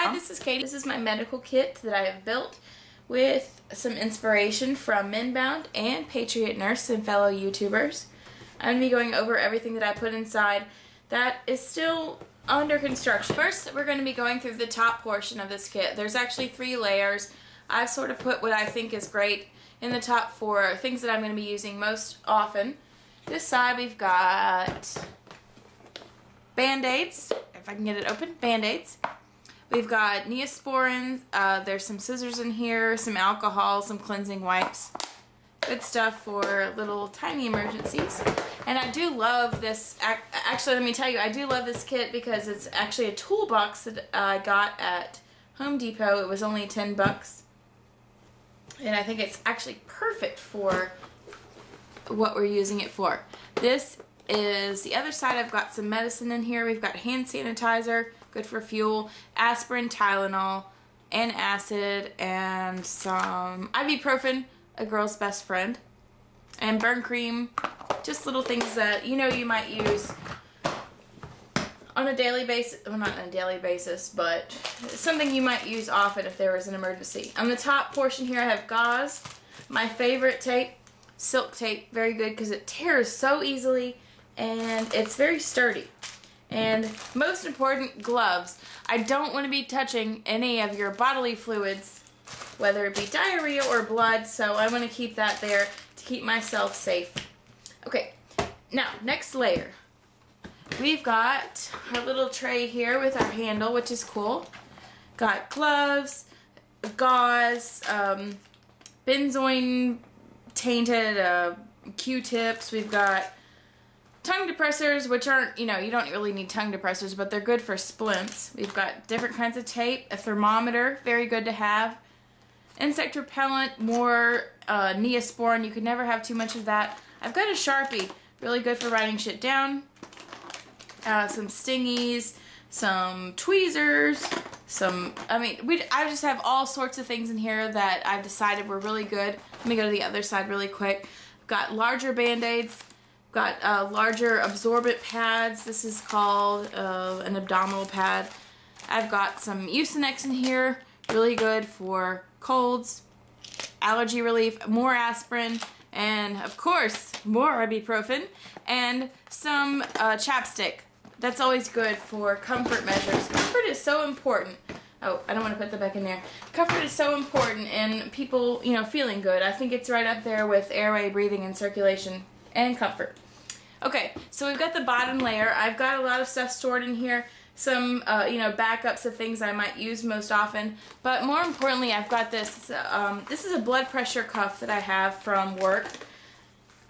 Hi, this is Katie. This is my medical kit that I have built with some inspiration from Menbound and Patriot Nurse and fellow YouTubers. I'm going to be going over everything that I put inside that is still under construction. First, we're going to be going through the top portion of this kit. There's actually 3 layers. I've sort of put what I think is great in the top 4 things that I'm going to be using most often. This side we've got Band-Aids, if I can get it open, Band-Aids. We've got Neosporin, there's some scissors in here, some alcohol, some cleansing wipes. Good stuff for little tiny emergencies. And I do love this, actually let me tell you, I do love this kit because it's actually a toolbox that I got at Home Depot. It was only 10 bucks. And I think it's actually perfect for what we're using it for. This is the other side. I've got some medicine in here. We've got hand sanitizer, good for fuel, aspirin, Tylenol, and acid, and some ibuprofen, a girl's best friend, and burn cream, just little things that you might use on a daily basis. Well, not on a daily basis, but something you might use often if there was an emergency. On the top portion here I have gauze, my favorite tape, silk tape, very good because it tears so easily and it's very sturdy. And most important, gloves. I don't want to be touching any of your bodily fluids, whether it be diarrhea or blood, so I want to keep that there to keep myself safe. Okay, now next layer. We've got our little tray here with our handle, which is cool. Got gloves, gauze, benzoin tainted Q-tips. We've got tongue depressors, which aren't, you don't really need tongue depressors, but they're good for splints. We've got different kinds of tape, a thermometer, very good to have. Insect repellent, more Neosporin. You can never have too much of that. I've got a Sharpie, really good for writing shit down. Some stingies, some tweezers, I just have all sorts of things in here that I've decided were really good. Let me go to the other side really quick. Got larger Band-Aids, got larger absorbent pads. This is called an abdominal pad. I've got some Mucinex in here, really good for colds, allergy relief, more aspirin, and of course more ibuprofen, and some chapstick. That's always good for comfort measures. Comfort is so important. Oh, I don't want to put that back in there. Comfort is so important in people, feeling good. I think it's right up there with airway, breathing, and circulation, and comfort. Okay, so we've got the bottom layer. I've got a lot of stuff stored in here. Some, backups of things I might use most often. But more importantly, I've got this. This is a blood pressure cuff that I have from work.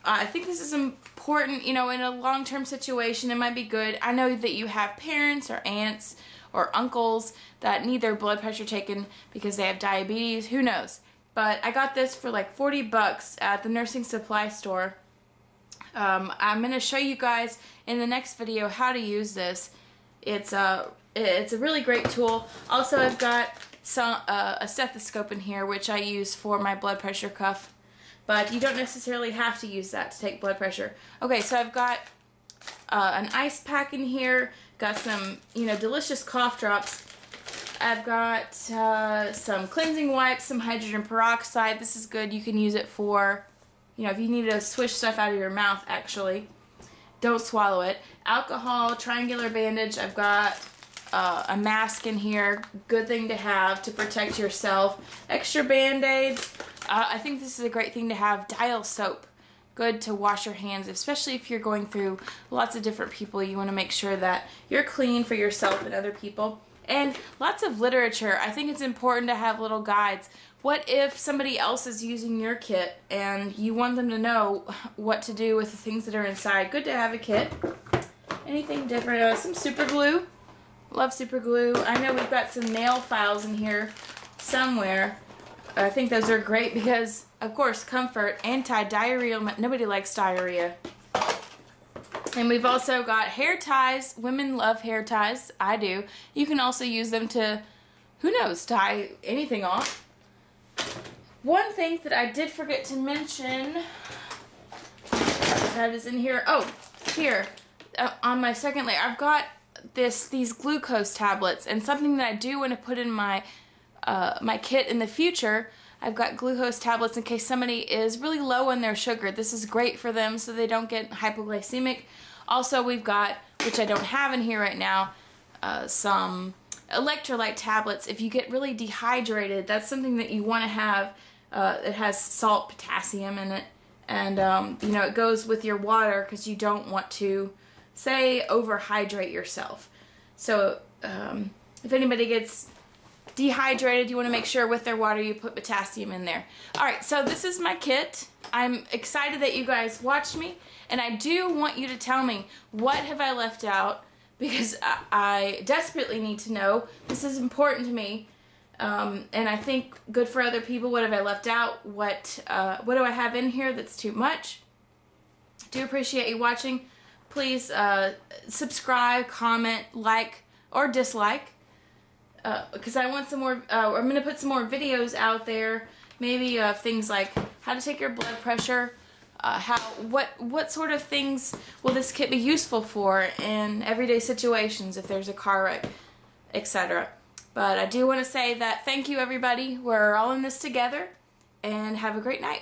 I think this is important, in a long-term situation. It might be good. I know that you have parents or aunts or uncles that need their blood pressure taken because they have diabetes. Who knows? But I got this for like 40 bucks at the nursing supply store. I'm going to show you guys in the next video how to use this. It's a really great tool. Also, I've got a stethoscope in here, which I use for my blood pressure cuff. But you don't necessarily have to use that to take blood pressure. Okay, so I've got an ice pack in here. Got some, delicious cough drops. I've got some cleansing wipes, some hydrogen peroxide. This is good. You can use it for, if you need to swish stuff out of your mouth, actually. Don't swallow it. Alcohol, triangular bandage. I've got a mask in here. Good thing to have to protect yourself. Extra Band-Aids. I think this is a great thing to have. Dial soap. Good to wash your hands, especially if you're going through lots of different people. You want to make sure that you're clean for yourself and other people. And lots of literature. I think it's important to have little guides. What if somebody else is using your kit and you want them to know what to do with the things that are inside? Good to have a kit. Anything different? Some super glue. Love super glue. I know we've got some nail files in here somewhere. I think those are great because, of course, comfort, anti-diarrheal. Nobody likes diarrhea. And we've also got hair ties. Women love hair ties. I do. You can also use them to, who knows, tie anything off. One thing that I did forget to mention that is in here. Oh, here on my second layer, I've got these glucose tablets, and something that I do want to put in my my kit in the future. I've got glucose tablets in case somebody is really low in their sugar. This is great for them so they don't get hypoglycemic. Also, we've got, which I don't have in here right now, some electrolyte tablets. If you get really dehydrated, that's something that you want to have. It has salt, potassium in it, and you know, it goes with your water because you don't want to, say, overhydrate yourself. So if anybody gets dehydrated, you want to make sure with their water you put potassium in there. Alright, so this is my kit. I'm excited that you guys watched me, and I do want you to tell me, what have I left out, because I desperately need to know. This is important to me, and I think good for other people. What have I left out? What do I have in here that's too much? Do appreciate you watching. Please subscribe, comment, like, or dislike. Because I want some more, I'm going to put some more videos out there, maybe things like how to take your blood pressure, what sort of things will this kit be useful for in everyday situations if there's a car wreck, etc. But I do want to say that thank you, everybody. We're all in this together, and have a great night.